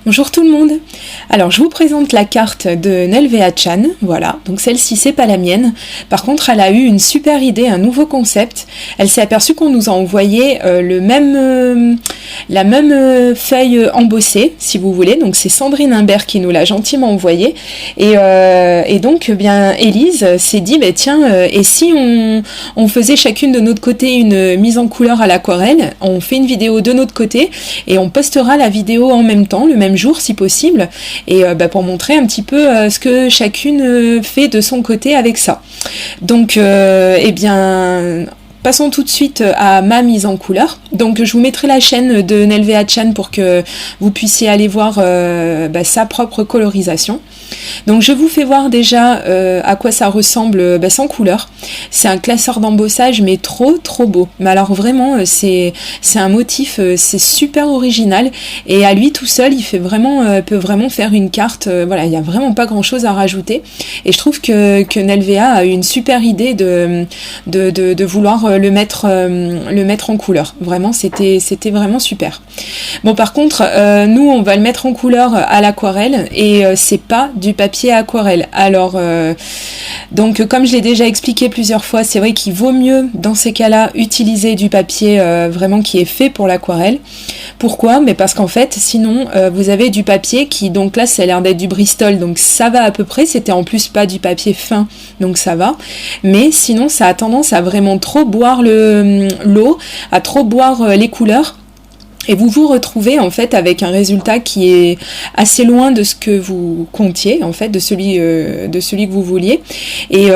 Bonjour tout le monde. Alors je vous présente la carte de Nelvea Chan, voilà, donc celle-ci c'est pas la mienne, par contre elle a eu une super idée, un nouveau concept, elle s'est aperçue qu'on nous a envoyé la même feuille embossée, si vous voulez, donc c'est Sandrine Imbert qui nous l'a gentiment envoyée, et donc bien Élise s'est dit, tiens, et si on faisait chacune de notre côté une mise en couleur à l'aquarelle, on fait une vidéo de notre côté, et on postera la vidéo en même temps, le même jour si possible, et pour montrer un petit peu ce que chacune fait de son côté avec ça. Donc passons tout de suite à ma mise en couleur. Donc je vous mettrai la chaîne de Nelvea Chan pour que vous puissiez aller voir sa propre colorisation. Donc je vous fais voir déjà à quoi ça ressemble sans couleur. C'est un classeur d'embossage mais trop beau. Mais alors vraiment c'est un motif, c'est super original et à lui tout seul il fait peut vraiment faire une carte. Voilà, il n'y a vraiment pas grand chose à rajouter. Et je trouve que Nelvea a eu une super idée de vouloir le mettre en couleur. Vraiment c'était vraiment super. Bon par contre nous on va le mettre en couleur à l'aquarelle et c'est pas du papier aquarelle. Alors donc comme je l'ai déjà expliqué plusieurs fois, c'est vrai qu'il vaut mieux dans ces cas-là utiliser du papier vraiment qui est fait pour l'aquarelle. Pourquoi? Mais parce qu'en fait sinon vous avez du papier qui, donc là ça a l'air d'être du Bristol, donc ça va à peu près, c'était en plus pas du papier fin donc ça va, mais sinon ça a tendance à vraiment trop boire l'eau, à trop boire les couleurs. Et vous vous retrouvez en fait avec un résultat qui est assez loin de ce que vous comptiez, en fait, de celui que vous vouliez. Et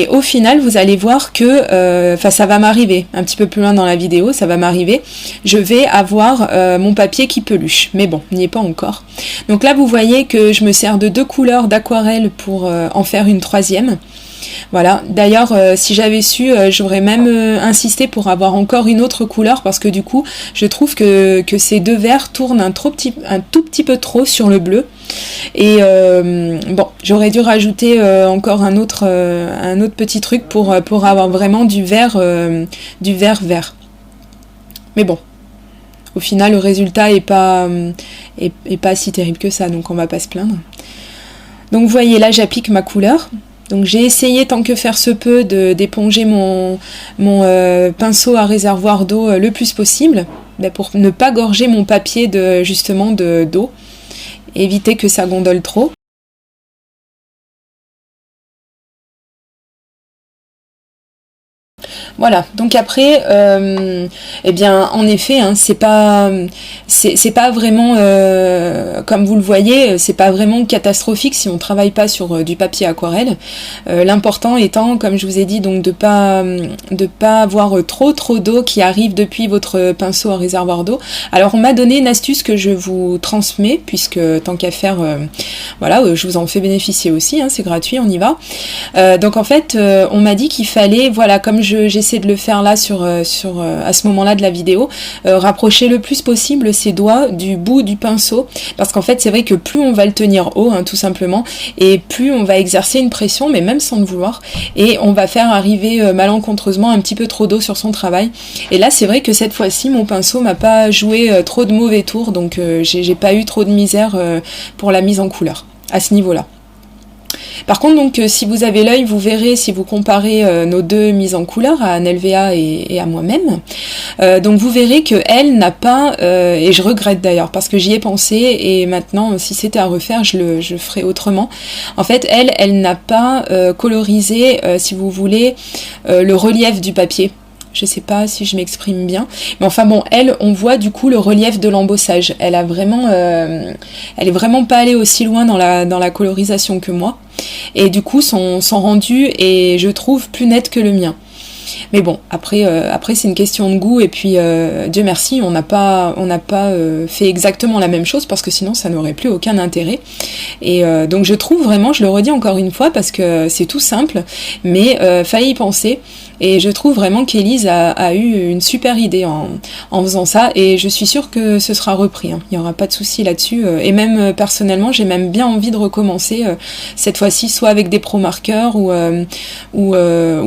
au final, vous allez voir que, ça va m'arriver, un petit peu plus loin dans la vidéo, ça va m'arriver, je vais avoir mon papier qui peluche. Mais bon, n'y est pas encore. Donc là, vous voyez que je me sers de 2 couleurs d'aquarelle pour en faire une 3e. Voilà, d'ailleurs si j'avais su j'aurais même insisté pour avoir encore une autre couleur parce que du coup je trouve que ces 2 verts tournent un tout petit peu trop sur le bleu et bon j'aurais dû rajouter encore un autre petit truc pour avoir vraiment du vert vert. Mais bon, au final le résultat est pas si terrible que ça, donc on va pas se plaindre. Donc vous voyez là j'applique ma couleur. Donc j'ai essayé tant que faire se peut d'éponger mon pinceau à réservoir d'eau le plus possible, pour ne pas gorger mon papier d'eau, éviter que ça gondole trop. Voilà, donc après, en effet, hein, c'est pas vraiment, comme vous le voyez, c'est pas vraiment catastrophique si on travaille pas sur du papier aquarelle. L'important étant, comme je vous ai dit, donc de pas avoir trop d'eau qui arrive depuis votre pinceau à réservoir d'eau. Alors on m'a donné une astuce que je vous transmets, puisque tant qu'à faire, je vous en fais bénéficier aussi, hein, c'est gratuit, on y va. Donc en fait, on m'a dit qu'il fallait, voilà, comme j'essaie de le faire là à ce moment-là de la vidéo, rapprocher le plus possible ses doigts du bout du pinceau, parce qu'en fait c'est vrai que plus on va le tenir haut, hein, tout simplement, et plus on va exercer une pression, mais même sans le vouloir, et on va faire arriver malencontreusement un petit peu trop d'eau sur son travail. Et là c'est vrai que cette fois-ci mon pinceau m'a pas joué trop de mauvais tours, donc j'ai pas eu trop de misère pour la mise en couleur à ce niveau-là. Par contre, donc, si vous avez l'œil, vous verrez, si vous comparez nos 2 mises en couleur, à Nelvea et à moi-même, donc vous verrez que elle n'a pas, et je regrette d'ailleurs, parce que j'y ai pensé, et maintenant, si c'était à refaire, je ferais autrement. En fait, elle n'a pas colorisé, si vous voulez, le relief du papier. Je sais pas si je m'exprime bien, mais enfin bon, on voit du coup le relief de l'embossage. Elle est vraiment pas allée aussi loin dans la colorisation que moi, et du coup son rendu est, je trouve, plus net que le mien. Mais bon, après c'est une question de goût, et puis Dieu merci, on n'a pas fait exactement la même chose, parce que sinon ça n'aurait plus aucun intérêt. Et donc je trouve vraiment, je le redis encore une fois, parce que c'est tout simple, mais fallait y penser. Et je trouve vraiment qu'Élise a eu une super idée en faisant ça, et je suis sûre que ce sera repris, hein. Il n'y aura pas de souci là-dessus. Et même personnellement, j'ai même bien envie de recommencer cette fois-ci, soit avec des pro marqueurs ou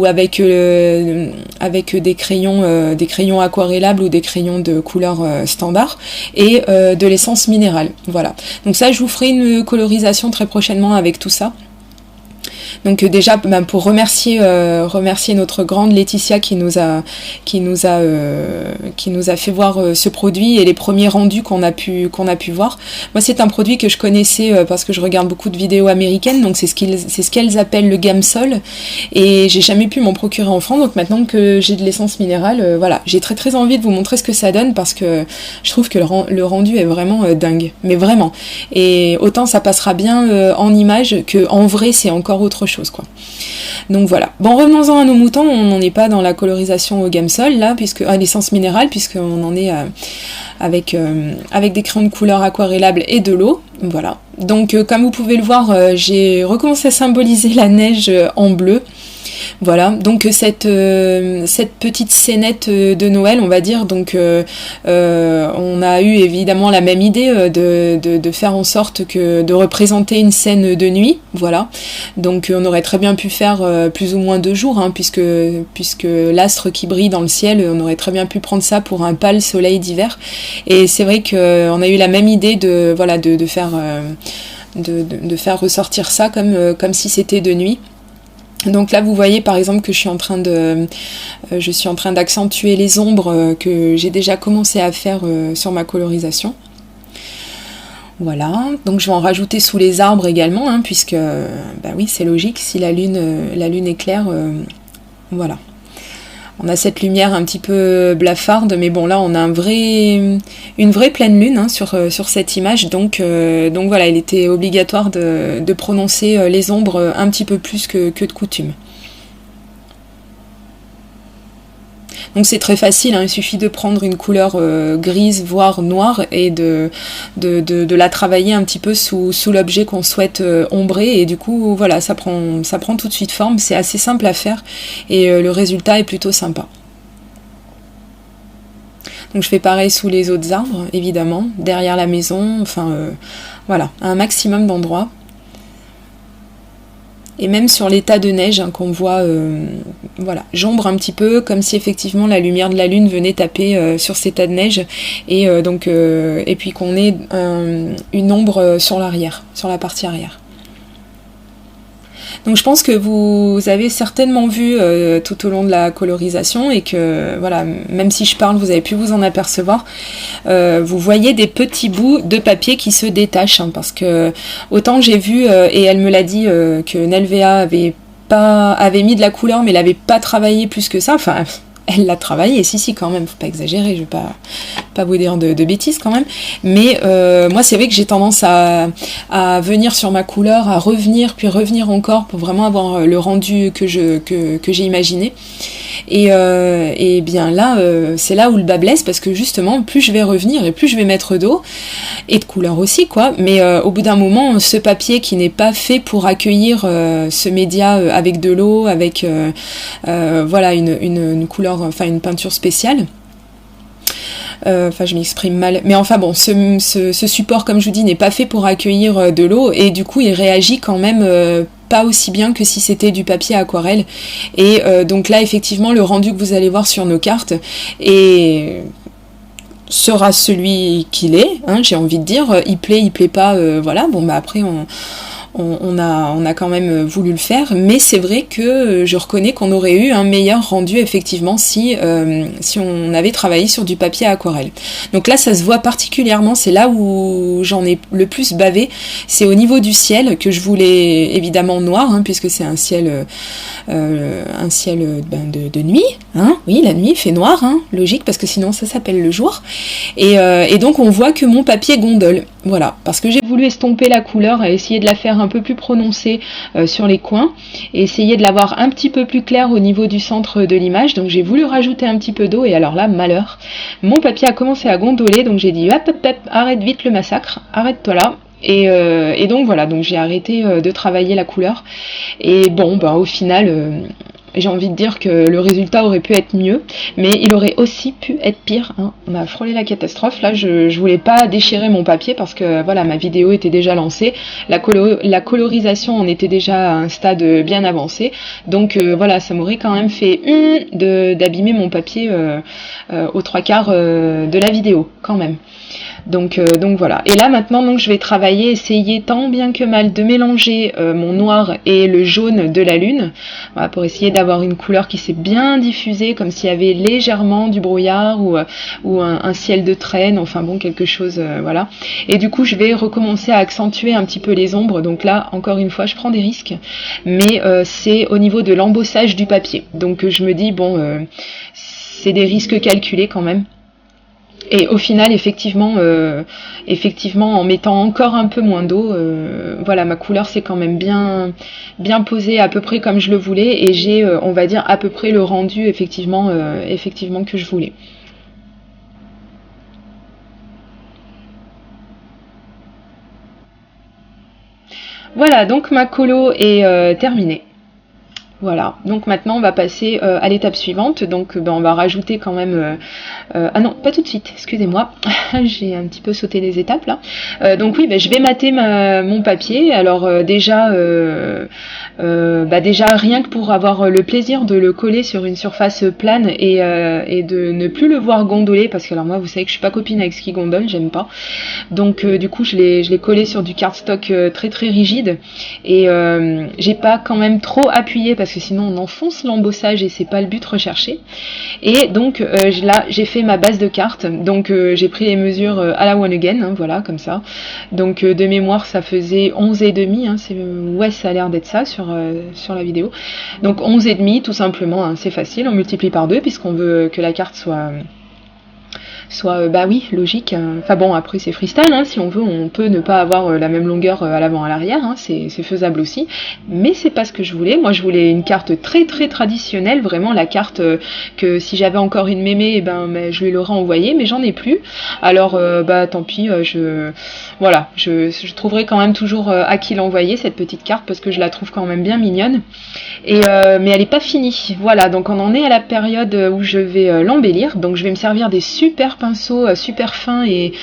avec des crayons aquarellables ou des crayons de couleur standard, et de l'essence minérale. Voilà. Donc ça, je vous ferai une colorisation très prochainement avec tout ça. Donc déjà, pour remercier notre grande Laetitia qui nous a fait voir ce produit et les premiers rendus qu'on a pu voir. Moi, c'est un produit que je connaissais parce que je regarde beaucoup de vidéos américaines, donc c'est ce qu'elles appellent le Gamsol, et j'ai jamais pu m'en procurer en France. Donc maintenant que j'ai de l'essence minérale, voilà, j'ai très très envie de vous montrer ce que ça donne, parce que je trouve que le rendu est vraiment dingue, mais vraiment. Et autant ça passera bien en image que en vrai, c'est encore autre chose, quoi. Donc voilà. Bon, revenons-en à nos moutons. On n'en est pas dans la colorisation au Gamsol là, à l'essence minérale, puisqu'on en est avec des crayons de couleur aquarellables et de l'eau. Voilà. Donc comme vous pouvez le voir, j'ai recommencé à symboliser la neige en bleu. Voilà, donc cette petite scénette de Noël, on va dire, donc on a eu évidemment la même idée de faire en sorte que de représenter une scène de nuit, voilà. Donc on aurait très bien pu faire plus ou moins 2 jours, hein, puisque l'astre qui brille dans le ciel, on aurait très bien pu prendre ça pour un pâle soleil d'hiver. Et c'est vrai qu'on a eu la même idée de faire ressortir ça comme si c'était de nuit. Donc là, vous voyez par exemple que je suis en train d'accentuer les ombres que j'ai déjà commencé à faire sur ma colorisation. Voilà, donc je vais en rajouter sous les arbres également, hein, puisque, bah oui, c'est logique, si la lune est claire, voilà. On a cette lumière un petit peu blafarde, mais bon, là on a une vraie pleine lune, hein, sur cette image, donc voilà, il était obligatoire de prononcer les ombres un petit peu plus que de coutume. Donc c'est très facile, hein, il suffit de prendre une couleur grise, voire noire, et de la travailler un petit peu sous l'objet qu'on souhaite ombrer, et du coup voilà, ça prend tout de suite forme, c'est assez simple à faire, et le résultat est plutôt sympa. Donc je fais pareil sous les autres arbres, évidemment, derrière la maison, enfin voilà, à un maximum d'endroits. Et même sur les tas de neige, hein, qu'on voit, voilà, j'ombre un petit peu, comme si effectivement la lumière de la lune venait taper sur ces tas de neige, et puis qu'on ait une ombre sur l'arrière, sur la partie arrière. Donc je pense que vous avez certainement vu tout au long de la colorisation, et que voilà, même si je parle, vous avez pu vous en apercevoir, vous voyez des petits bouts de papier qui se détachent, hein, parce que autant j'ai vu, et elle me l'a dit, que Nelvea avait mis de la couleur, mais l'avait pas travaillé plus que ça, enfin elle l'a travaillé, si quand même, faut pas exagérer, je vais pas vous dire de bêtises quand même, mais moi c'est vrai que j'ai tendance à venir sur ma couleur, à revenir, puis revenir encore, pour vraiment avoir le rendu que j'ai imaginé, et bien là, c'est là où le bas blesse, parce que justement, plus je vais revenir, et plus je vais mettre d'eau, et de couleur aussi, quoi, mais au bout d'un moment, ce papier qui n'est pas fait pour accueillir ce média avec de l'eau, avec voilà, une couleur, enfin une peinture spéciale. Enfin, je m'exprime mal, mais enfin bon, ce support, comme je vous dis, n'est pas fait pour accueillir de l'eau, et du coup il réagit quand même pas aussi bien que si c'était du papier aquarelle, et donc là effectivement le rendu que vous allez voir sur nos cartes sera celui qu'il est, hein, j'ai envie de dire, il plaît pas, voilà, bon bah après on a quand même voulu le faire, mais c'est vrai que je reconnais qu'on aurait eu un meilleur rendu effectivement si on avait travaillé sur du papier aquarelle. Donc là ça se voit particulièrement, c'est là où j'en ai le plus bavé, c'est au niveau du ciel, que je voulais évidemment noir, hein, puisque c'est un ciel de nuit, hein, oui, la nuit fait noir, hein, logique, parce que sinon ça s'appelle le jour, et donc on voit que mon papier gondole, voilà, parce que j'ai voulu estomper la couleur et essayer de la faire un peu plus prononcée sur les coins, et essayer de l'avoir un petit peu plus claire au niveau du centre de l'image. Donc j'ai voulu rajouter un petit peu d'eau, et alors là, malheur, mon papier a commencé à gondoler, donc j'ai dit hop, arrête vite le massacre, arrête-toi là. Et donc voilà, donc j'ai arrêté de travailler la couleur, et bon, bah au final j'ai envie de dire que le résultat aurait pu être mieux, mais il aurait aussi pu être pire, hein. On a frôlé la catastrophe. Là, je voulais pas déchirer mon papier parce que voilà, ma vidéo était déjà lancée, la colorisation en était déjà à un stade bien avancé, donc voilà, ça m'aurait quand même fait d'abîmer mon papier aux 3/4 de la vidéo, quand même. Donc voilà. Et là maintenant, donc je vais travailler, essayer tant bien que mal de mélanger mon noir et le jaune de la lune, voilà, pour essayer d'avoir une couleur qui s'est bien diffusée, comme s'il y avait légèrement du brouillard ou un ciel de traîne, enfin bon, quelque chose, voilà. Et du coup, je vais recommencer à accentuer un petit peu les ombres. Donc là, encore une fois, je prends des risques, mais c'est au niveau de l'embossage du papier. Donc je me dis bon, c'est des risques calculés quand même. Et au final, effectivement, en mettant encore un peu moins d'eau, voilà, ma couleur s'est quand même bien posée à peu près comme je le voulais, et j'ai, on va dire, à peu près le rendu effectivement que je voulais. Voilà, donc ma colo est terminée. Voilà, donc maintenant on va passer à l'étape suivante, donc on va rajouter quand même... ah non, pas tout de suite, excusez-moi, j'ai un petit peu sauté les étapes là. Donc oui, je vais mater mon papier, alors déjà rien que pour avoir le plaisir de le coller sur une surface plane et de ne plus le voir gondoler, parce que alors moi vous savez que je suis pas copine avec ce qui gondole, j'aime pas. Donc du coup je l'ai collé sur du cardstock très très rigide, et j'ai pas quand même trop appuyé parce que sinon on enfonce l'embossage et c'est pas le but recherché. Et donc là j'ai fait ma base de carte, donc j'ai pris les mesures à la one again, hein, voilà, comme ça. Donc de mémoire ça faisait 11,5, hein, ouais, ça a l'air d'être ça sur la vidéo. Donc 11,5 tout simplement, hein, c'est facile, on multiplie par 2 puisqu'on veut que la carte soit bah oui, logique. Enfin bon, après c'est freestyle, hein, si on veut, on peut ne pas avoir la même longueur à l'avant à l'arrière, hein, c'est faisable aussi, mais c'est pas ce que je voulais. Moi je voulais une carte très très traditionnelle, vraiment la carte que si j'avais encore une mémé, je lui l'aurais envoyée, mais j'en ai plus. Alors tant pis, voilà, je trouverai quand même toujours à qui l'envoyer cette petite carte, parce que je la trouve quand même bien mignonne. Et mais elle est pas finie. Voilà, donc on en est à la période où je vais l'embellir. Donc je vais me servir des super pinceaux super fins et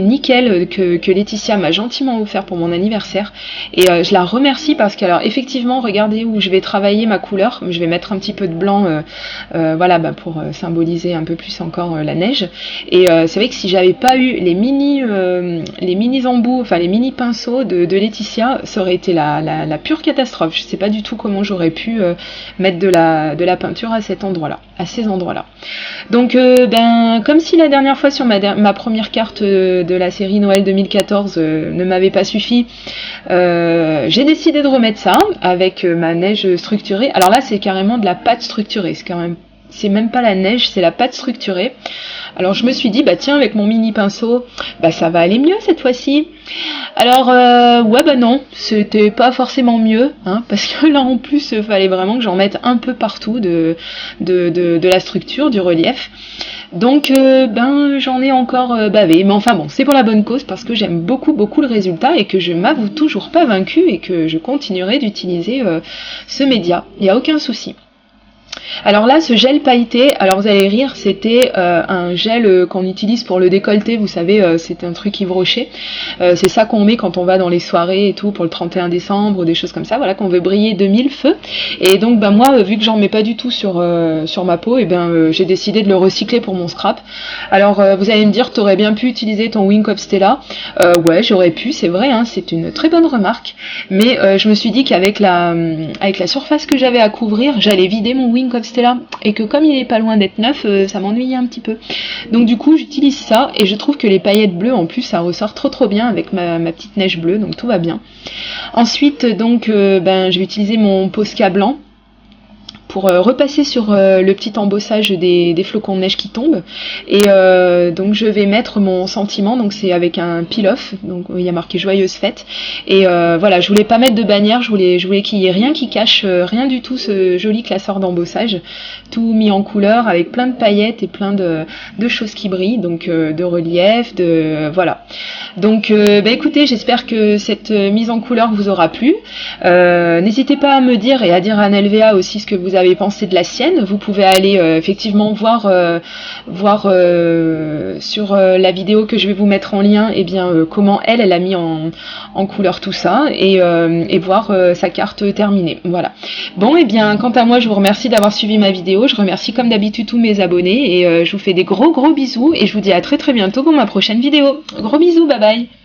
nickel que Laetitia m'a gentiment offert pour mon anniversaire. Et je la remercie parce que, alors effectivement, regardez où je vais travailler ma couleur. Je vais mettre un petit peu de blanc, voilà, pour symboliser un peu plus encore la neige. Et c'est vrai que si j'avais pas eu les mini embouts, enfin les mini pinceaux de Laetitia, ça aurait été la pure catastrophe. Je sais pas du tout comment j'aurais pu mettre de la peinture à cet endroit-là, à ces endroits-là. Donc comme si la dernière fois sur ma première carte de la série Noël 2014 ne m'avait pas suffi, j'ai décidé de remettre ça avec ma neige structurée. Alors là c'est carrément de la pâte structurée, c'est même pas la neige, c'est la pâte structurée. Alors je me suis dit, tiens, avec mon mini pinceau, ça va aller mieux cette fois-ci. Alors ouais, non, c'était pas forcément mieux, hein, parce que là en plus fallait vraiment que j'en mette un peu partout de la structure, du relief. Donc j'en ai encore bavé, mais enfin bon, c'est pour la bonne cause, parce que j'aime beaucoup le résultat et que je m'avoue toujours pas vaincue et que je continuerai d'utiliser ce média, il n'y a aucun souci. Alors là, ce gel pailleté, alors vous allez rire, c'était un gel qu'on utilise pour le décolleté, vous savez, c'est un truc Yves Rocher. C'est ça qu'on met quand on va dans les soirées et tout, pour le 31 décembre, des choses comme ça, voilà, qu'on veut briller de 1000 feux. Et donc moi, vu que j'en mets pas du tout sur ma peau, j'ai décidé de le recycler pour mon scrap. Alors vous allez me dire, t'aurais bien pu utiliser ton Wink of Stella. Ouais, j'aurais pu, c'est vrai, hein, c'est une très bonne remarque. Mais je me suis dit qu'avec la surface que j'avais à couvrir, j'allais vider mon Wink of Stella, et que comme il est pas loin d'être neuf, ça m'ennuyait un petit peu. Donc du coup j'utilise ça, et je trouve que les paillettes bleues en plus ça ressort trop bien avec ma petite neige bleue, donc tout va bien. Ensuite donc je vais utiliser mon Posca blanc pour repasser sur le petit embossage des flocons de neige qui tombent, et donc je vais mettre mon sentiment, donc c'est avec un peel-off, donc il y a marqué joyeuse fête, et voilà, je voulais pas mettre de bannière, je voulais qu'il y ait rien qui cache rien du tout ce joli classeur d'embossage, tout mis en couleur avec plein de paillettes et plein de choses qui brillent, donc de relief, voilà. Donc écoutez, j'espère que cette mise en couleur vous aura plu. N'hésitez pas à me dire et à dire à NLVA aussi ce que vous avez pensé de la sienne. Vous pouvez aller effectivement voir sur la vidéo que je vais vous mettre en lien, et bien comment elle a mis en couleur tout ça, et voir sa carte terminée. Voilà. Bon, et bien quant à moi, je vous remercie d'avoir suivi ma vidéo. Je remercie comme d'habitude tous mes abonnés, et je vous fais des gros bisous, et je vous dis à très bientôt pour ma prochaine vidéo. Gros bisous, bye bye.